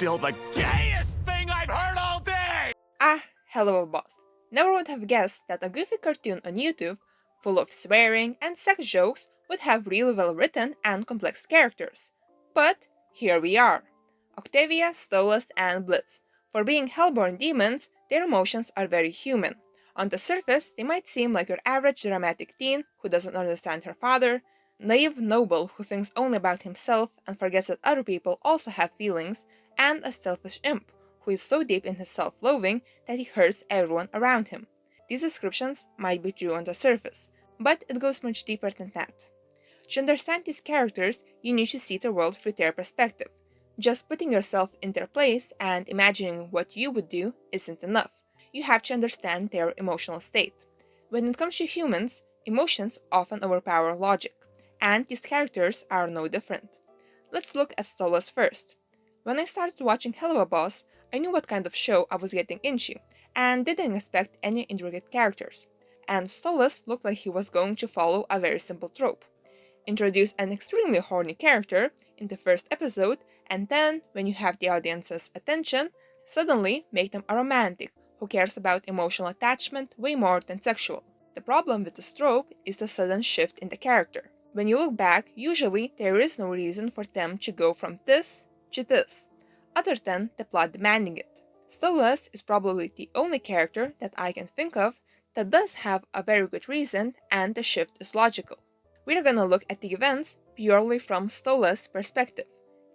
still the gayest thing I've heard all day! Ah, Helluva Boss. Never would have guessed that a goofy cartoon on YouTube, full of swearing and sex jokes, would have really well written and complex characters. But here we are. Octavia, Stolas, and Blitz. For being hellborn demons, their emotions are very human. On the surface, they might seem like your average dramatic teen who doesn't understand her father, naive noble who thinks only about himself and forgets that other people also have feelings, and a selfish imp who is so deep in his self-loathing that he hurts everyone around him. These descriptions might be true on the surface, but it goes much deeper than that. To understand these characters, you need to see the world through their perspective. Just putting yourself in their place and imagining what you would do isn't enough. You have to understand their emotional state. When it comes to humans, emotions often overpower logic, and these characters are no different. Let's look at Stolas first. When I started watching Helluva Boss, I knew what kind of show I was getting into, and didn't expect any intricate characters. And Stolas looked like he was going to follow a very simple trope. Introduce an extremely horny character in the first episode, and then, when you have the audience's attention, suddenly make them a romantic who cares about emotional attachment way more than sexual. The problem with this trope is the sudden shift in the character. When you look back, usually there is no reason for them to go from this to this, other than the plot demanding it. Stolas is probably the only character that I can think of that does have a very good reason and the shift is logical. We're gonna look at the events purely from Stolas' perspective.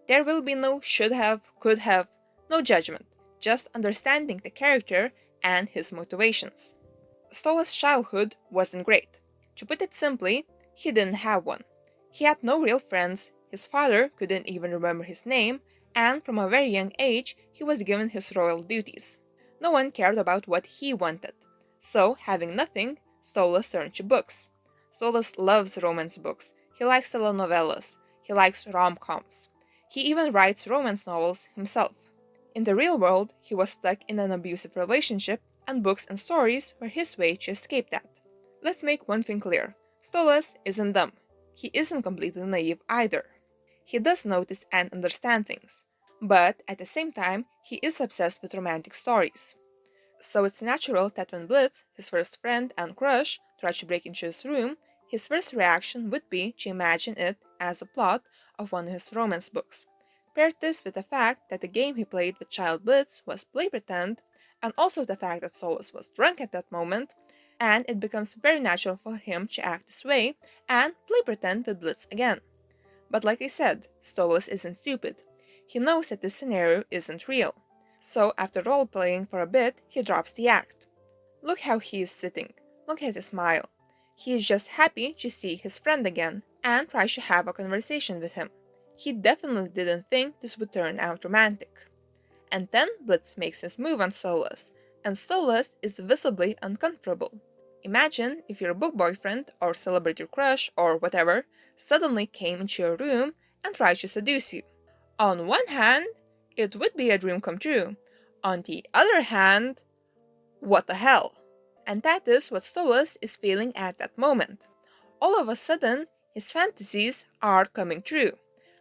There will be no should have, could have, no judgment, just understanding the character and his motivations. Stolas' childhood wasn't great. To put it simply, he didn't have one. He had no real friends, his father couldn't even remember his name, and from a very young age he was given his royal duties. No one cared about what he wanted. So, having nothing, Stolas turned to books. Stolas loves romance books, he likes telenovelas, he likes rom-coms. He even writes romance novels himself. In the real world, he was stuck in an abusive relationship, and books and stories were his way to escape that. Let's make one thing clear. Stolas isn't dumb. He isn't completely naive either. He does notice and understand things. But at the same time, he is obsessed with romantic stories. So it's natural that when Blitz, his first friend and crush, tried to break into his room, his first reaction would be to imagine it as a plot of one of his romance books. Pair this with the fact that the game he played with Child Blitz was play pretend, and also the fact that Stolas was drunk at that moment, and it becomes very natural for him to act this way and play pretend with Blitz again. But like I said, Stolas isn't stupid. He knows that this scenario isn't real. So after role-playing for a bit, he drops the act. Look how he is sitting. Look at his smile. He is just happy to see his friend again and tries to have a conversation with him. He definitely didn't think this would turn out romantic. And then Blitz makes his move on Stolas, and Stolas is visibly uncomfortable. Imagine if your book boyfriend or celebrity crush or whatever suddenly came into your room and tried to seduce you. On one hand, it would be a dream come true. On the other hand, what the hell? And that is what Stolas is feeling at that moment. All of a sudden, his fantasies are coming true.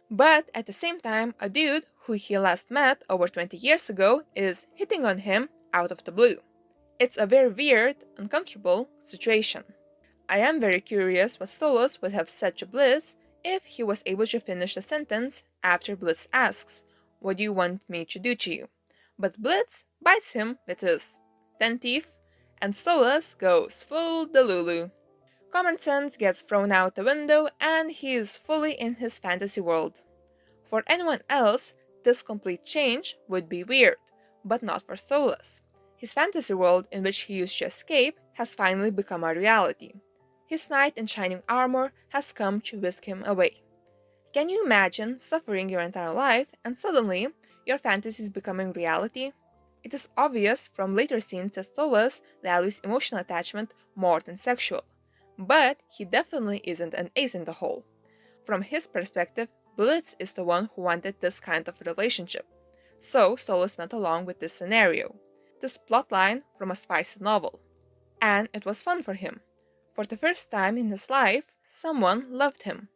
But at the same time, a dude who he last met over 20 years ago is hitting on him out of the blue. It's a very weird, uncomfortable situation. I am very curious what Stolas would have said to Blitz if he was able to finish the sentence after Blitz asks, "What do you want me to do to you?" But Blitz bites him with his 10 teeth, and Stolas goes full Delulu. Common sense gets thrown out the window and he is fully in his fantasy world. For anyone else, this complete change would be weird, but not for Stolas. His fantasy world in which he used to escape has finally become a reality. His knight in shining armor has come to whisk him away. Can you imagine suffering your entire life and suddenly your fantasy is becoming reality? It is obvious from later scenes that Stolas values emotional attachment more than sexual. But he definitely isn't an ace in the hole. From his perspective, Blitz is the one who wanted this kind of relationship. So Stolas went along with this scenario, this plotline from a spicy novel. And it was fun for him. For the first time in his life, someone loved him.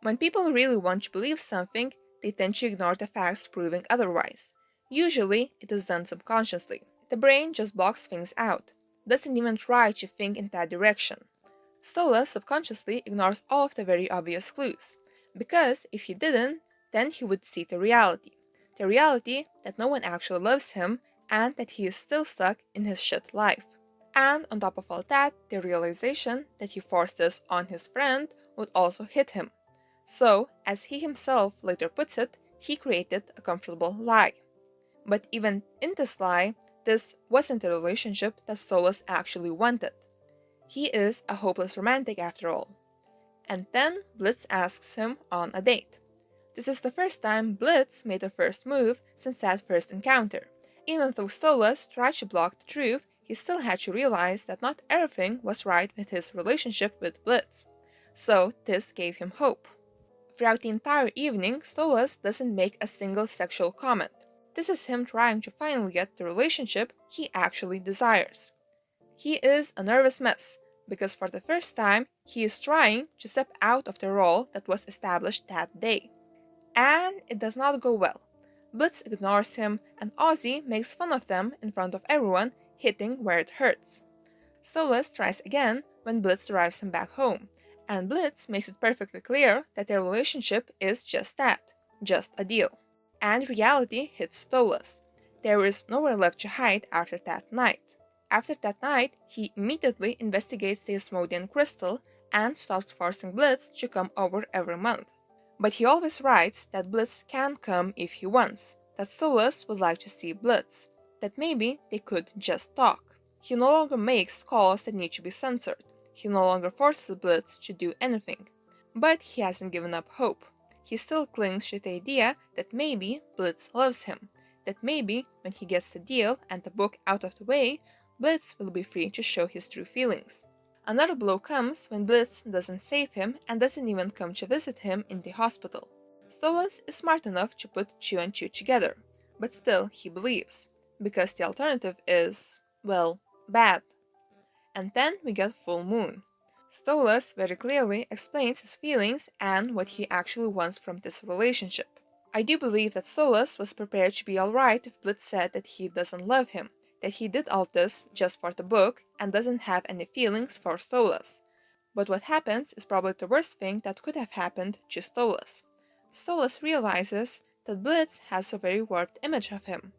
When people really want to believe something, they tend to ignore the facts proving otherwise. Usually, it is done subconsciously. The brain just blocks things out, doesn't even try to think in that direction. Stolas subconsciously ignores all of the very obvious clues, because if he didn't, then he would see the reality that no one actually loves him and that he is still stuck in his shit life. And on top of all that, the realization that he forced this on his friend would also hit him. So, as he himself later puts it, he created a comfortable lie. But even in this lie, this wasn't the relationship that Stolas actually wanted. He is a hopeless romantic after all. And then Blitz asks him on a date. This is the first time Blitz made a first move since that first encounter. Even though Stolas tried to block the truth, he still had to realize that not everything was right with his relationship with Blitz. So this gave him hope. Throughout the entire evening, Stolas doesn't make a single sexual comment. This is him trying to finally get the relationship he actually desires. He is a nervous mess, because for the first time, he is trying to step out of the role that was established that day. And it does not go well. Blitz ignores him, and Ozzy makes fun of them in front of everyone, hitting where it hurts. Stolas tries again when Blitz drives him back home, and Blitz makes it perfectly clear that their relationship is just that, just a deal. And reality hits Stolas. There is nowhere left to hide after that night. After that night, he immediately investigates the Asmodean crystal and stops forcing Blitz to come over every month. But he always writes that Blitz can come if he wants, that Stolas would like to see Blitz, that maybe they could just talk. He no longer makes calls that need to be censored. He no longer forces Blitz to do anything. But he hasn't given up hope. He still clings to the idea that maybe Blitz loves him, that maybe when he gets the deal and the book out of the way, Blitz will be free to show his true feelings. Another blow comes when Blitz doesn't save him and doesn't even come to visit him in the hospital. Stolas is smart enough to put two and two together, but still he believes, because the alternative is, well, bad. And then we get Full Moon. Stolas very clearly explains his feelings and what he actually wants from this relationship. I do believe that Stolas was prepared to be alright if Blitz said that he doesn't love him, that he did all this just for the book and doesn't have any feelings for Stolas. But what happens is probably the worst thing that could have happened to Stolas. Stolas realizes that Blitz has a very warped image of him,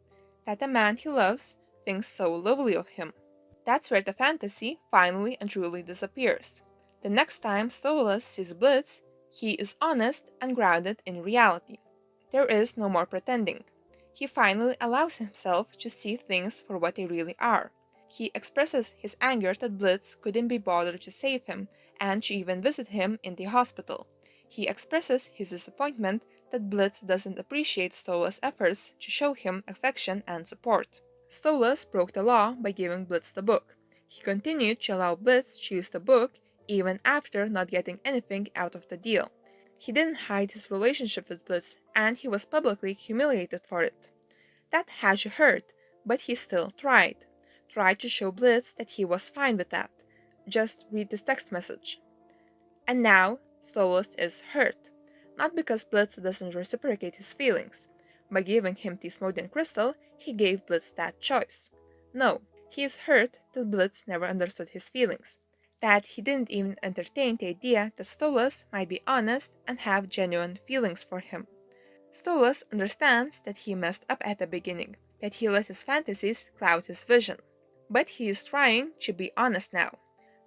that the man he loves thinks so lowly of him. That's where the fantasy finally and truly disappears. The next time Stolas sees Blitz, he is honest and grounded in reality. There is no more pretending. He finally allows himself to see things for what they really are. He expresses his anger that Blitz couldn't be bothered to save him and to even visit him in the hospital. He expresses his disappointment that Blitz doesn't appreciate Stolas' efforts to show him affection and support. Stolas broke the law by giving Blitz the book. He continued to allow Blitz to use the book even after not getting anything out of the deal. He didn't hide his relationship with Blitz, and he was publicly humiliated for it. That had to hurt, but he still tried to show Blitz that he was fine with that. Just read this text message. And now, Stolas is hurt. Not because Blitz doesn't reciprocate his feelings. By giving him the Asmodean crystal, he gave Blitz that choice. No, he is hurt that Blitz never understood his feelings. That he didn't even entertain the idea that Stolas might be honest and have genuine feelings for him. Stolas understands that he messed up at the beginning, that he let his fantasies cloud his vision. But he is trying to be honest now.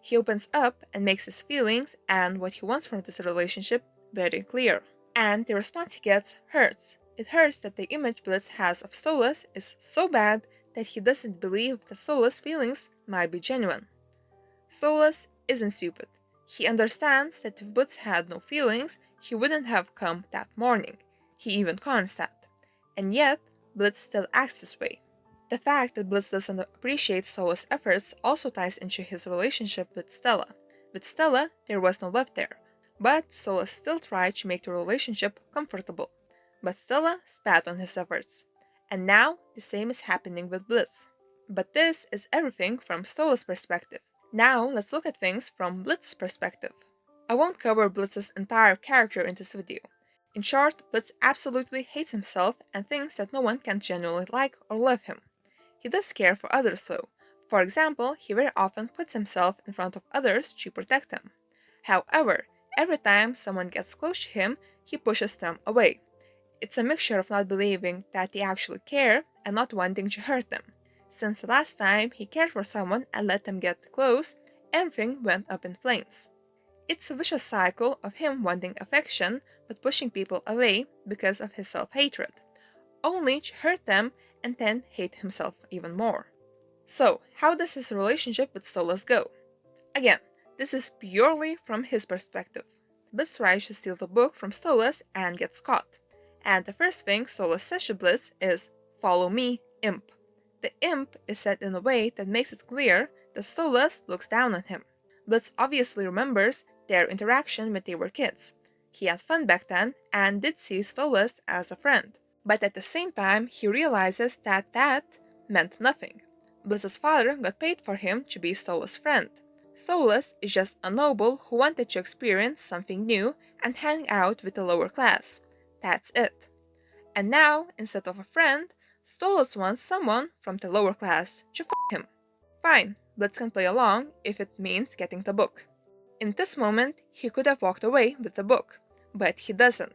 He opens up and makes his feelings and what he wants from this relationship very clear. And the response he gets hurts. It hurts that the image Blitz has of Stolas is so bad that he doesn't believe that Stolas' feelings might be genuine. Stolas isn't stupid. He understands that if Blitz had no feelings, he wouldn't have come that morning. He even cons that. And yet, Blitz still acts this way. The fact that Blitz doesn't appreciate Stolas' efforts also ties into his relationship with Stella. With Stella, there was no love there, but Stolas still tried to make the relationship comfortable. But Stella spat on his efforts. And now, the same is happening with Blitz. But this is everything from Stolas' perspective. Now, let's look at things from Blitz's perspective. I won't cover Blitz's entire character in this video. In short, Blitz absolutely hates himself and thinks that no one can genuinely like or love him. He does care for others though. For example, he very often puts himself in front of others to protect them. However, every time someone gets close to him, he pushes them away. It's a mixture of not believing that they actually care and not wanting to hurt them. Since the last time he cared for someone and let them get close, everything went up in flames. It's a vicious cycle of him wanting affection but pushing people away because of his self-hatred, only to hurt them and then hate himself even more. So, how does his relationship with Stolas go? Again, this is purely from his perspective. Blitz tries to steal the book from Stolas and gets caught. And the first thing Stolas says to Blitz is, "Follow me, imp." The imp is said in a way that makes it clear that Stolas looks down on him. Blitz obviously remembers their interaction when they were kids. He had fun back then and did see Stolas as a friend. But at the same time, he realizes that that meant nothing. Blitz's father got paid for him to be Stolas' friend. Stolas is just a noble who wanted to experience something new and hang out with the lower class. That's it. And now, instead of a friend, Stolas wants someone from the lower class to him. Fine, Blitz can play along if it means getting the book. In this moment, he could have walked away with the book, but he doesn't.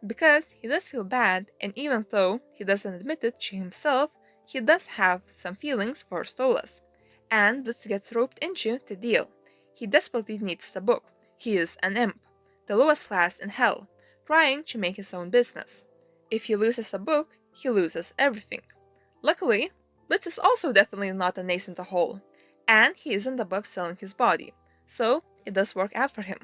Because he does feel bad, and even though he doesn't admit it to himself, he does have some feelings for Stolas. And Blitz gets roped into the deal. He desperately needs the book. He is an imp, the lowest class in hell, trying to make his own business. If he loses the book, he loses everything. Luckily, Blitz is also definitely not an ace in the hole, and he isn't above selling his body, so it does work out for him.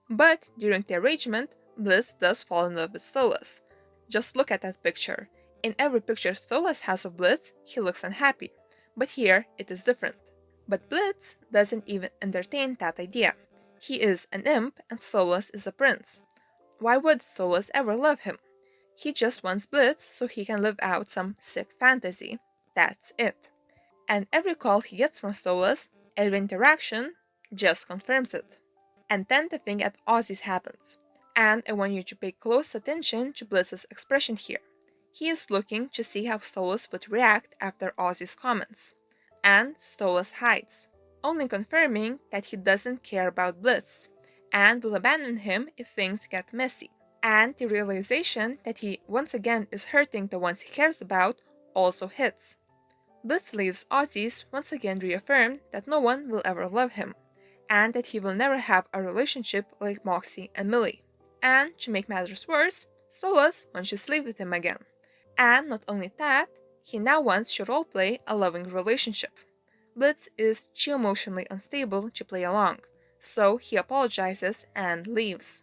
But during the arrangement, Blitz does fall in love with Stolas. Just look at that picture. In every picture Stolas has of Blitz, he looks unhappy, but here it is different. But Blitz doesn't even entertain that idea. He is an imp and Stolas is a prince. Why would Stolas ever love him? He just wants Blitz so he can live out some sick fantasy. That's it. And every call he gets from Stolas, every interaction, just confirms it. And then the thing at Ozzy's happens. And I want you to pay close attention to Blitz's expression here. He is looking to see how Stolas would react after Ozzy's comments. And Stolas hides, only confirming that he doesn't care about Blitz, and will abandon him if things get messy. And the realization that he once again is hurting the ones he cares about also hits. Blitz leaves Ozzy's once again reaffirmed that no one will ever love him, and that he will never have a relationship like Moxie and Millie. And to make matters worse, Stolas wants to sleep with him again. And not only that, he now wants to roleplay a loving relationship. Blitz is too emotionally unstable to play along, so he apologizes and leaves.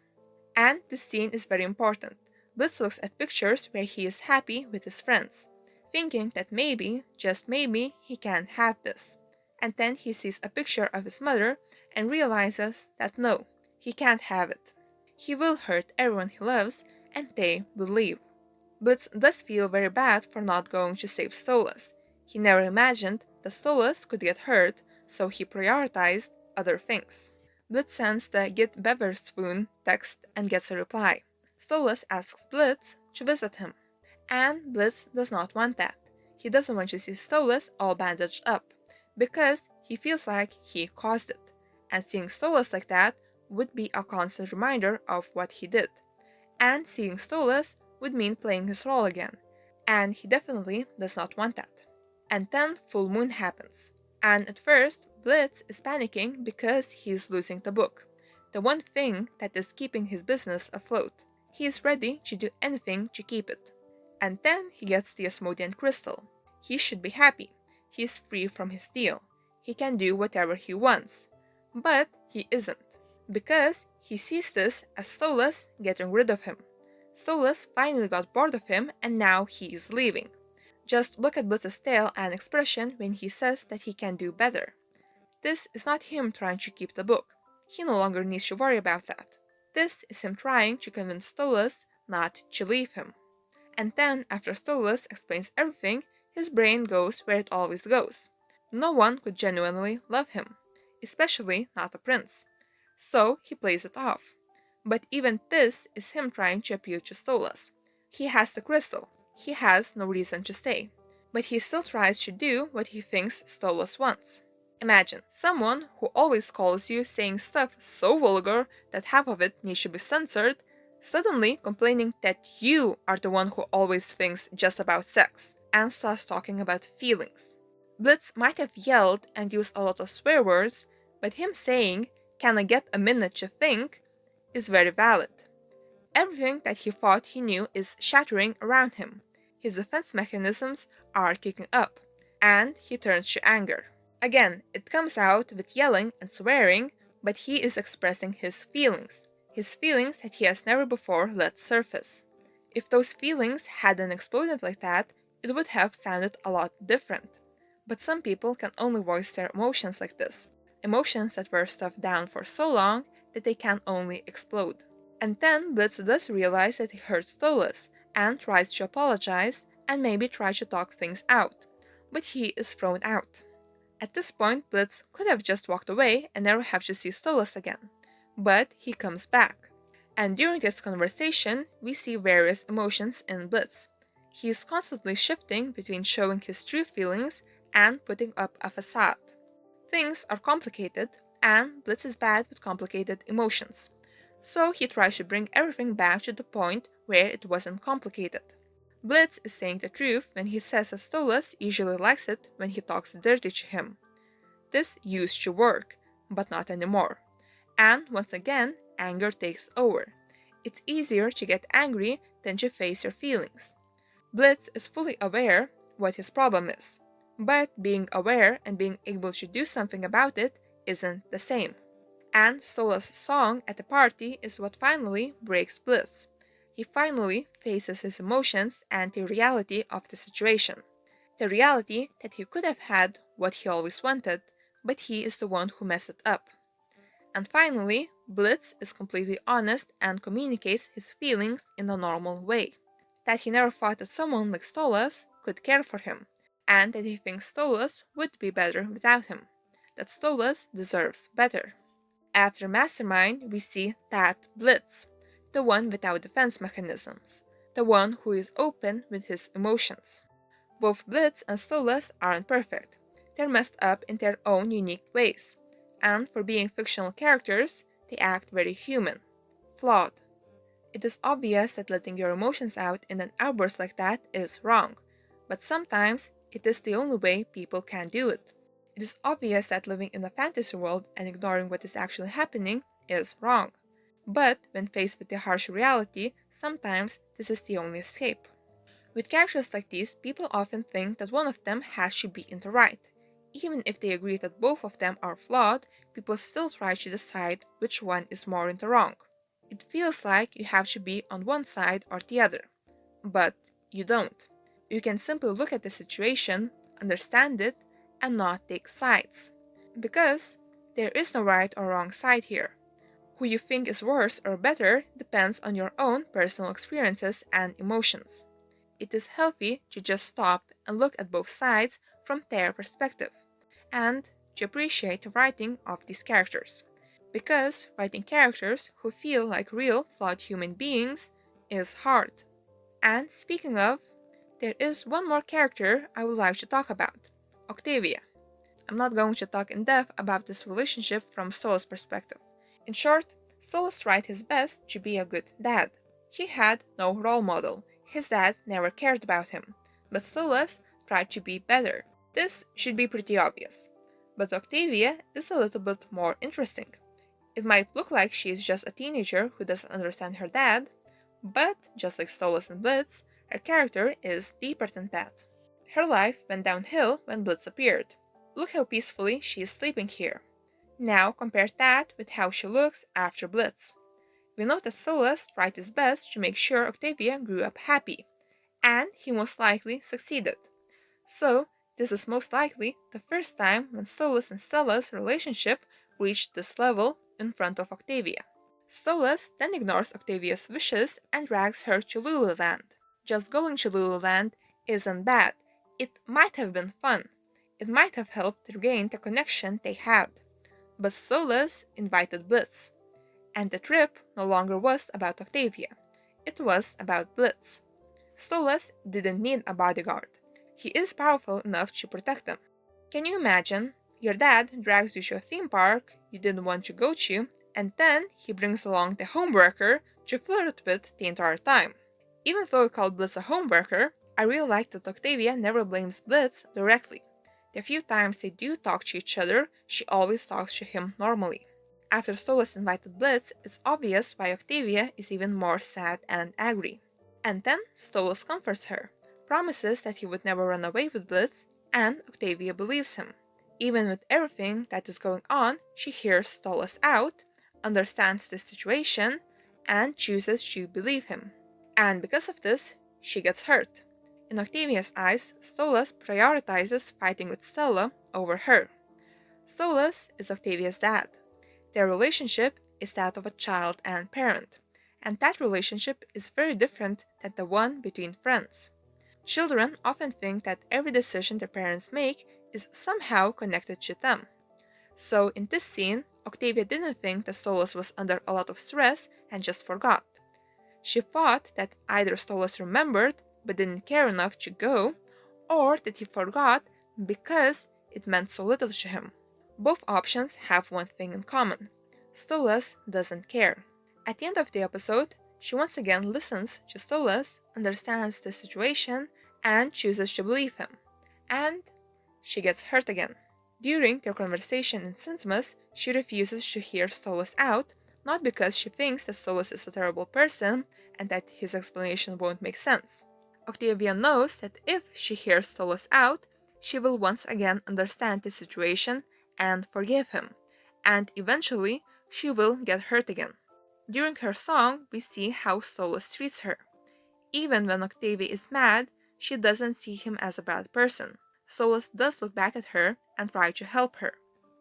And this scene is very important. Blitz looks at pictures where he is happy with his friends, thinking that maybe, just maybe, he can have this. And then he sees a picture of his mother and realizes that no, he can't have it. He will hurt everyone he loves, and they will leave. Blitz does feel very bad for not going to save Stolas. He never imagined that Stolas could get hurt, so he prioritized other things. Blitz sends the "Get better spoon" text and gets a reply. Stolas asks Blitz to visit him. And Blitz does not want that. He doesn't want to see Stolas all bandaged up, because he feels like he caused it. And seeing Stolas like that would be a constant reminder of what he did. And seeing Stolas would mean playing his role again, and he definitely does not want that. And then full moon happens, and at first Blitz is panicking because he is losing the book, the one thing that is keeping his business afloat. He is ready to do anything to keep it. And then he gets the Asmodean crystal. He should be happy. He is free from his deal. He can do whatever he wants. But he isn't, because he sees this as Stolas getting rid of him. Stolas finally got bored of him and now he is leaving. Just look at Blitz's tail and expression when he says that he can do better. This is not him trying to keep the book. He no longer needs to worry about that. This is him trying to convince Stolas not to leave him. And then, after Stolas explains everything, his brain goes where it always goes. No one could genuinely love him, especially not a prince. So he plays it off. But even this is him trying to appeal to Stolas. He has the crystal. He has no reason to stay. But he still tries to do what he thinks Stolas wants. Imagine someone who always calls you saying stuff so vulgar that half of it needs to be censored, suddenly complaining that you are the one who always thinks just about sex, and starts talking about feelings. Blitz might have yelled and used a lot of swear words, but him saying, "Can I get a minute to think?" is very valid. Everything that he thought he knew is shattering around him. His defense mechanisms are kicking up, and he turns to anger. Again, it comes out with yelling and swearing, but he is expressing his feelings that he has never before let surface. If those feelings hadn't exploded like that, it would have sounded a lot different. But some people can only voice their emotions like this, emotions that were stuffed down for so long that they can only explode. And then Blitz does realize that he hurt Stolas, and tries to apologize, and maybe try to talk things out, but he is thrown out. At this point, Blitz could have just walked away and never have to see Stolas again, but he comes back. And during this conversation, we see various emotions in Blitz. He is constantly shifting between showing his true feelings and putting up a facade. Things are complicated, and Blitz is bad with complicated emotions. So he tries to bring everything back to the point where it wasn't complicated. Blitz is saying the truth when he says that Stolas usually likes it when he talks dirty to him. This used to work, but not anymore. And once again, anger takes over. It's easier to get angry than to face your feelings. Blitz is fully aware what his problem is, but being aware and being able to do something about it isn't the same. And Stolas' song at the party is what finally breaks Blitz. He finally faces his emotions and the reality of the situation. The reality that he could have had what he always wanted, but he is the one who messed it up. And finally, Blitz is completely honest and communicates his feelings in a normal way. That he never thought that someone like Stolas could care for him, and that he thinks Stolas would be better without him. That Stolas deserves better. After Mastermind, we see that Blitz, the one without defense mechanisms, the one who is open with his emotions. Both Blitz and Stolas aren't perfect. They're messed up in their own unique ways, and for being fictional characters, they act very human, flawed. It is obvious that letting your emotions out in an outburst like that is wrong, but sometimes it is the only way people can do it. It is obvious that living in a fantasy world and ignoring what is actually happening is wrong. But when faced with the harsh reality, sometimes this is the only escape. With characters like these, people often think that one of them has to be in the right. Even if they agree that both of them are flawed, people still try to decide which one is more in the wrong. It feels like you have to be on one side or the other. But you don't. You can simply look at the situation, understand it, and not take sides. Because there is no right or wrong side here. Who you think is worse or better depends on your own personal experiences and emotions. It is healthy to just stop and look at both sides from their perspective, and to appreciate the writing of these characters. Because writing characters who feel like real, flawed human beings is hard. And speaking of, there is one more character I would like to talk about, Octavia. I'm not going to talk in depth about this relationship from Stolas' perspective. In short, Stolas tried his best to be a good dad. He had no role model. His dad never cared about him. But Stolas tried to be better. This should be pretty obvious. But Octavia is a little bit more interesting. It might look like she is just a teenager who doesn't understand her dad, but just like Stolas and Blitz, her character is deeper than that. Her life went downhill when Blitz appeared. Look how peacefully she is sleeping here. Now compare that with how she looks after Blitz. We know that Stolas tried his best to make sure Octavia grew up happy, and he most likely succeeded. So, this is most likely the first time when Stolas and Stella's relationship reached this level in front of Octavia. Stolas then ignores Octavia's wishes and drags her to Lululand. Just going to Lululand isn't bad. It might have been fun. It might have helped regain the connection they had. But Stolas invited Blitz. And the trip no longer was about Octavia. It was about Blitz. Stolas didn't need a bodyguard. He is powerful enough to protect them. Can you imagine? Your dad drags you to a theme park you didn't want to go to, and then he brings along the homewrecker to flirt with the entire time. Even though I called Blitz a homewrecker, I really like that Octavia never blames Blitz directly. The few times they do talk to each other, she always talks to him normally. After Stolas invited Blitz, it's obvious why Octavia is even more sad and angry. And then Stolas comforts her, promises that he would never run away with Blitz, and Octavia believes him. Even with everything that is going on, she hears Stolas out, understands the situation, and chooses to believe him. And because of this, she gets hurt. In Octavia's eyes, Stolas prioritizes fighting with Stella over her. Stolas is Octavia's dad. Their relationship is that of a child and parent, and that relationship is very different than the one between friends. Children often think that every decision their parents make is somehow connected to them. So in this scene, Octavia didn't think that Stolas was under a lot of stress and just forgot. She thought that either Stolas remembered but didn't care enough to go, or that he forgot because it meant so little to him. Both options have one thing in common. Stolas doesn't care. At the end of the episode, she once again listens to Stolas, understands the situation, and chooses to believe him. And she gets hurt again. During their conversation in Cincinnus, she refuses to hear Stolas out, not because she thinks that Stolas is a terrible person and that his explanation won't make sense. Octavia knows that if she hears Stolas out, she will once again understand the situation and forgive him, and eventually she will get hurt again. During her song, we see how Stolas treats her. Even when Octavia is mad, she doesn't see him as a bad person. Stolas does look back at her and try to help her,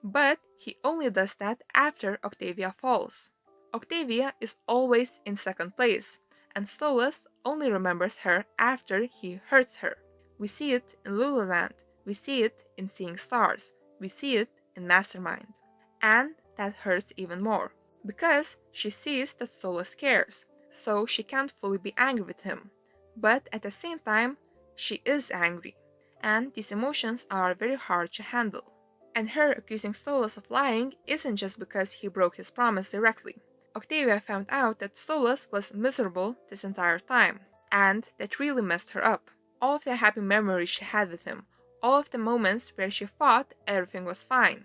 but he only does that after Octavia falls. Octavia is always in second place, and Stolas only remembers her after he hurts her. We see it in Lululand, we see it in Seeing Stars, we see it in Mastermind. And that hurts even more, because she sees that Stolas cares, so she can't fully be angry with him. But at the same time, she is angry, and these emotions are very hard to handle. And her accusing Stolas of lying isn't just because he broke his promise directly. Octavia found out that Stolas was miserable this entire time, and that really messed her up. All of the happy memories she had with him, all of the moments where she thought everything was fine.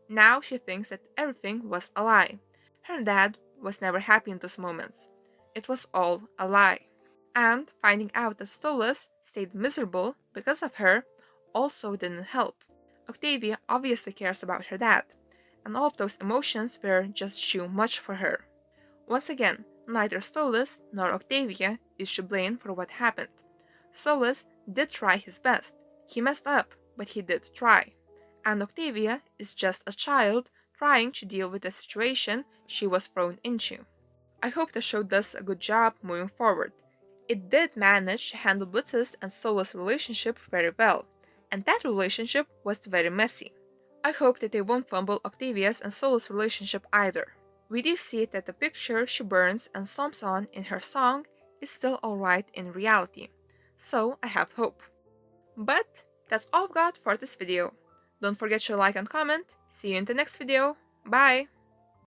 Now she thinks that everything was a lie. Her dad was never happy in those moments. It was all a lie. And finding out that Stolas stayed miserable because of her also didn't help. Octavia obviously cares about her dad, and all of those emotions were just too much for her. Once again, neither Stolas nor Octavia is to blame for what happened. Stolas did try his best. He messed up, but he did try. And Octavia is just a child trying to deal with the situation she was thrown into. I hope the show does a good job moving forward. It did manage to handle Blitz's and Stolas' relationship very well, and that relationship was very messy. I hope that they won't fumble Octavia's and Stolas' relationship either. We do see that the picture she burns and stomps on in her song is still alright in reality, so I have hope. But that's all I've got for this video. Don't forget to like and comment. See you in the next video. Bye!